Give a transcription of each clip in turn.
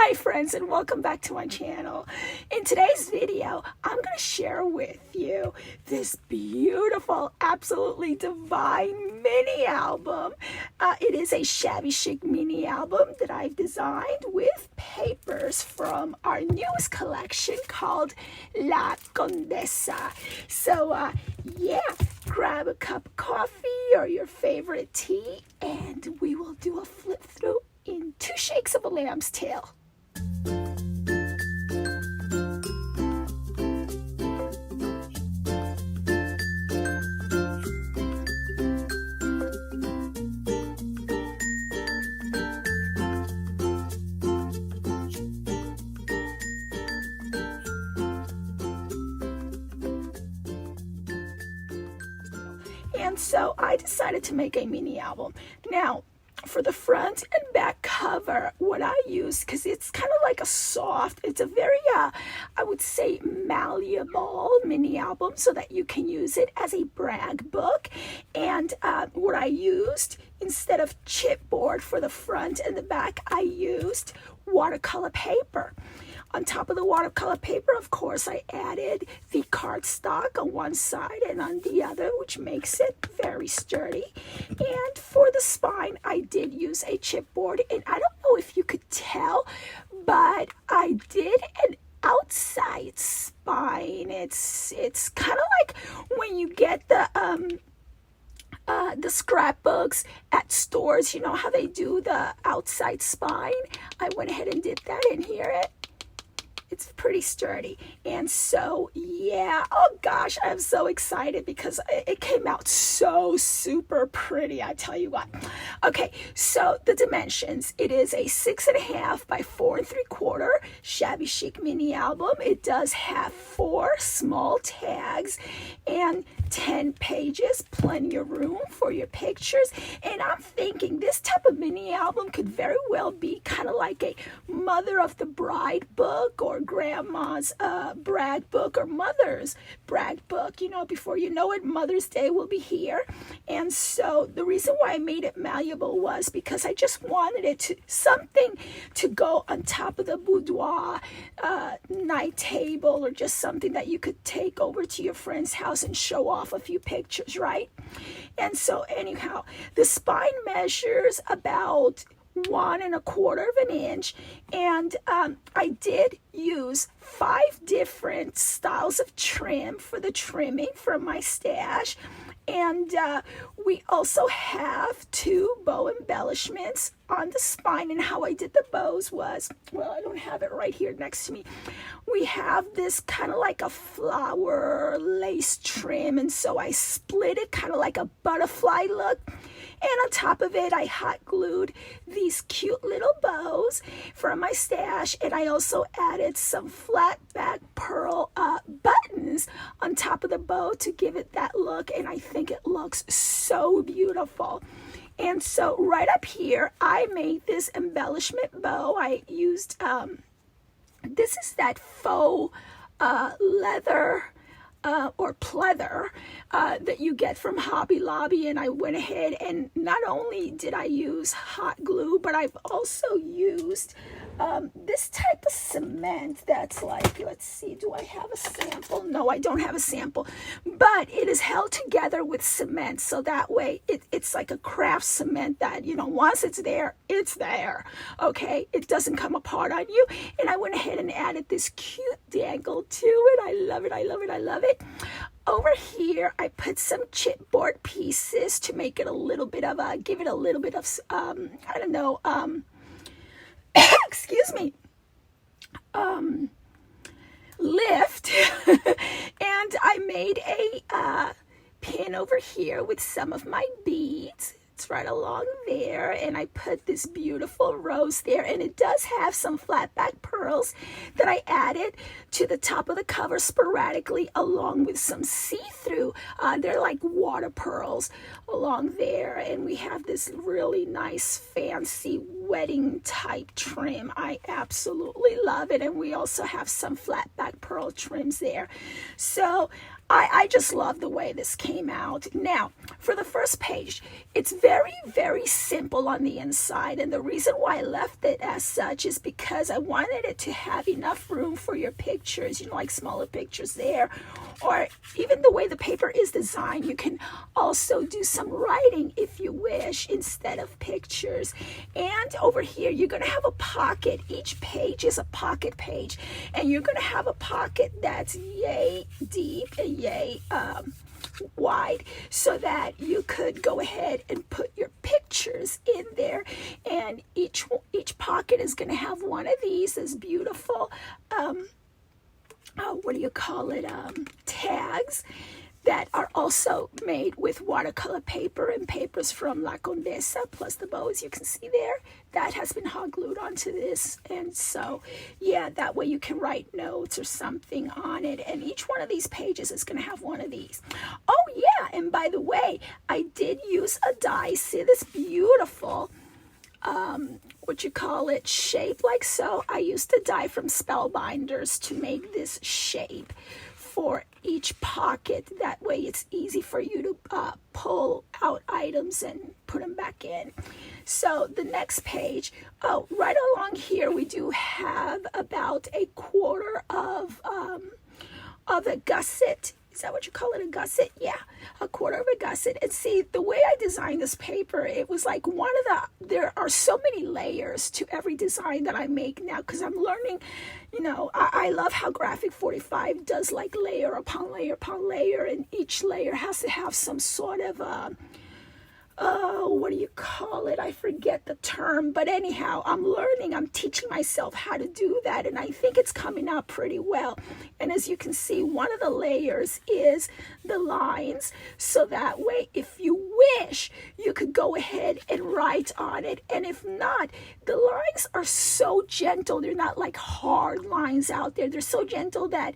Hi friends, and welcome back to my channel. In today's video, I'm going to share with you this beautiful, absolutely divine mini album. It is a Shabby Chic mini album that I've designed with papers from our newest collection called La Condesa. So yeah, grab a cup of coffee or your favorite tea, and we will do a flip through in 2 shakes of a lamb's tail. And so I decided to make a mini album. Now, for the front and back cover, what I use, because it's kind of like a soft, it's a very, I would say, malleable mini album so that you can use it as a brag book. And what I used, instead of chipboard for the front and the back, I used watercolor paper. On top of the watercolor paper, of course, I added the cardstock on one side and on the other, which makes it very sturdy. And for the spine, I did use a chipboard. And I don't know if you could tell, but I did an outside spine. It's kind of like when you get the scrapbooks at stores, you know how they do the outside spine. I went ahead and did that, and hear it. It's pretty sturdy. And so, yeah, oh gosh, I'm so excited because it came out so super pretty, I tell you what. Okay, so the dimensions, it is a 6.5 by 4 3/4 Shabby Chic mini album. It does have 4 small tags and 10 pages, plenty of room for your pictures. And I'm thinking this type of mini album could very well be kind of like a mother of the bride book, or grandma's brag book, or mother's brag book. You know, before you know it, Mother's Day will be here. And so the reason why I made it malleable was because I just wanted it to something to go on top of the boudoir night table, or just something that you could take over to your friend's house and show off a few pictures, right? And so anyhow, the spine measures about 1 1/4 inch, and I did use 5 different styles of trim for the trimming from my stash. And we also have 2 bow embellishments on the spine. And how I did the bows was, well, I don't have it right here next to me. We have this kind of like a flower lace trim, and so I split it kind of like a butterfly look. And on top of it, I hot glued these cute little bows from my stash. And I also added some flat back pearl buttons on top of the bow to give it that look. And I think it looks so beautiful. And so right up here, I made this embellishment bow. I used, this is that faux leather or pleather that you get from Hobby Lobby. And I went ahead and not only did I use hot glue, but I've also used this type of cement that's like, let's see, do I have a sample? No, I don't have a sample, but it is held together with cement, so that way it's like a craft cement that, you know, once it's there, okay? It doesn't come apart on you. And I went ahead and added this cute dangle to it. I love it, I love it, I love it. Over here, I put some chipboard pieces to make it a little bit of a, give it a little bit of, I don't know, excuse me, lift. And I made a pin over here with some of my beads. It's right along there, and I put this beautiful rose there, and it does have some flat back pearls that I added to the top of the cover sporadically, along with some see-through, they're like water pearls along there. And we have this really nice fancy wedding type trim. I absolutely love it. And we also have some flat back pearl trims there. So I just love the way this came out. Now, for the first page, it's very, very simple on the inside. And the reason why I left it as such is because I wanted it to have enough room for your pictures, like smaller pictures there. Or even the way the paper is designed, you can also do some writing if you wish instead of pictures. And over here, you're going to have a pocket. Each page is a pocket page. And you're going to have a pocket that's yay deep and yay wide, so that you could go ahead and put your pictures in there. And each pocket is going to have one of these, this beautiful what do you call it, tags that are also made with watercolor paper and papers from La Condesa, plus the bows you can see there. That has been hot glued onto this. And so, yeah, that way you can write notes or something on it. And each one of these pages is going to have one of these. Oh, yeah, and by the way, I did use a die. See this beautiful shape like so. I used a die from Spellbinders to make this shape for each pocket. That way it's easy for you to pull out items and put them back in. So the next page, right along here we do have about a quarter of a gusset. Is that what you call it, a gusset? Yeah, a quarter of a gusset. And see, the way I designed this paper, it was like there are so many layers to every design that I make now, because I'm learning, I love how Graphic 45 does like layer upon layer upon layer, and each layer has to have some sort of what do you call it? I forget the term, but anyhow, I'm teaching myself how to do that, and I think it's coming out pretty well. And as you can see, one of the layers is the lines, so that way, if you wish, you could go ahead and write on it. And if not, the lines are so gentle. They're not like hard lines out there. They're so gentle that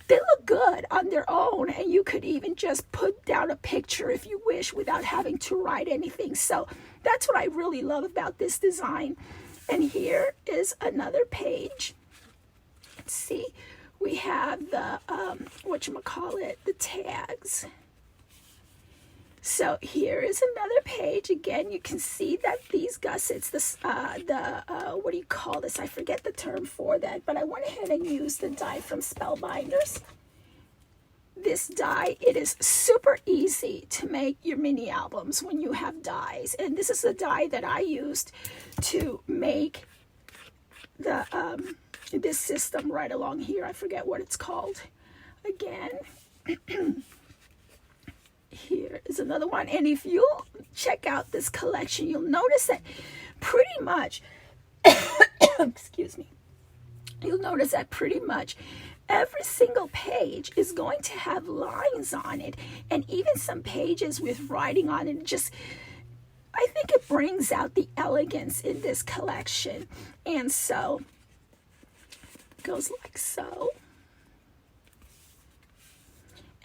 they look good on their own, and you could even just put down a picture if you wish without having to write anything. So that's what I really love about this design. And here is another page. Let's see, we have the the tags. So here is another page. Again, you can see that these gussets, what do you call this? I forget the term for that, but I went ahead and used the die from Spellbinders. This die, it is super easy to make your mini albums when you have dies. And this is the die that I used to make the this system right along here. I forget what it's called again. Here is another one. And if you check out this collection, you'll notice that pretty much, excuse me, you'll notice that pretty much every single page is going to have lines on it, and even some pages with writing on it. I think it brings out the elegance in this collection. And so it goes like so.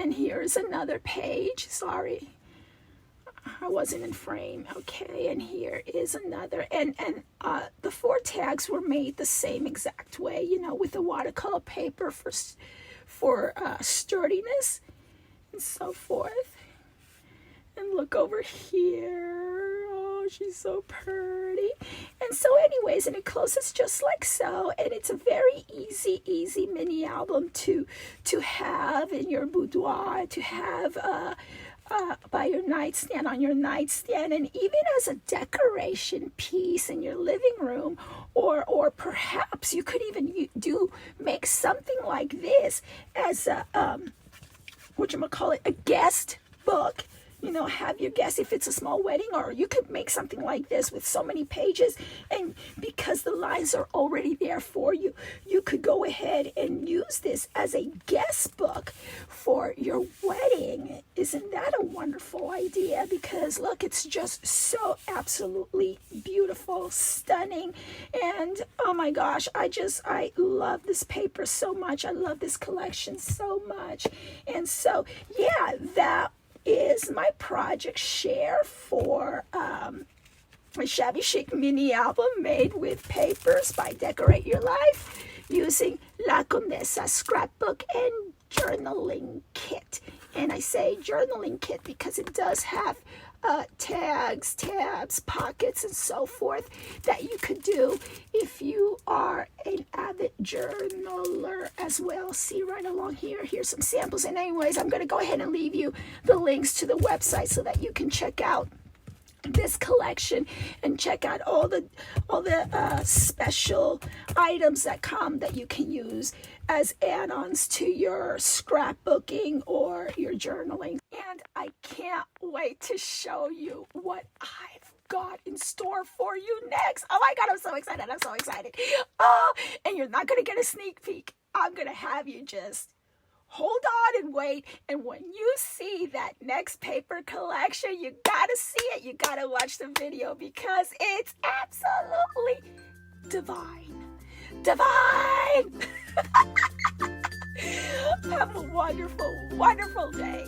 And here's another page. Sorry, I wasn't in frame. Okay, and here is another. And the 4 tags were made the same exact way, with the watercolor paper for sturdiness and so forth. And look over here. Oh, she's so pretty. And so anyways, and it closes just like so. And it's a very easy mini album to have in your boudoir, to have by your nightstand, on your nightstand, and even as a decoration piece in your living room, or perhaps you could even make something like this as a a guest book. Have your guests, if it's a small wedding, or you could make something like this with so many pages, and because the lines are already there for you, you could go ahead and use this as a guest book for your wedding. Isn't that a wonderful idea? Because look, it's just so absolutely beautiful, stunning, and oh my gosh, I love this paper so much. I love this collection so much. And so yeah, that is my project share for a Shabby Chic mini album made with papers by Decorate Your Life using La Condesa Scrapbook and journaling kit. And I say journaling kit because it does have tags, tabs, pockets, and so forth that you could do if you are an avid journaler as well. See right along here, here's some samples. And anyways, I'm going to go ahead and leave you the links to the website so that you can check out this collection and check out all the special items that come that you can use as add-ons to your scrapbooking or your journaling. And I can't wait to show you what I've got in store for you next. Oh my God, I'm so excited. I'm so excited. Oh, and you're not going to get a sneak peek. I'm going to have you just hold on and wait. And when you see that next paper collection, you gotta see it. You gotta watch the video because it's absolutely divine. Divine! Have a wonderful, wonderful day.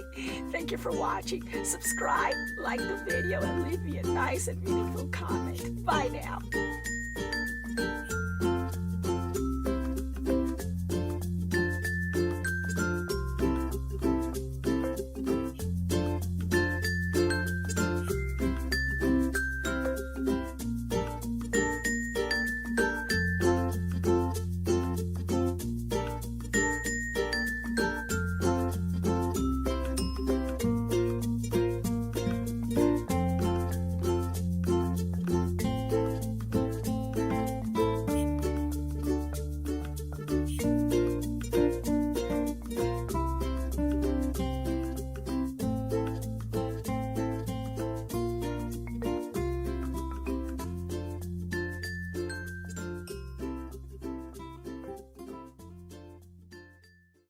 Thank you for watching. Subscribe, like the video, and leave me a nice and meaningful comment. Bye now.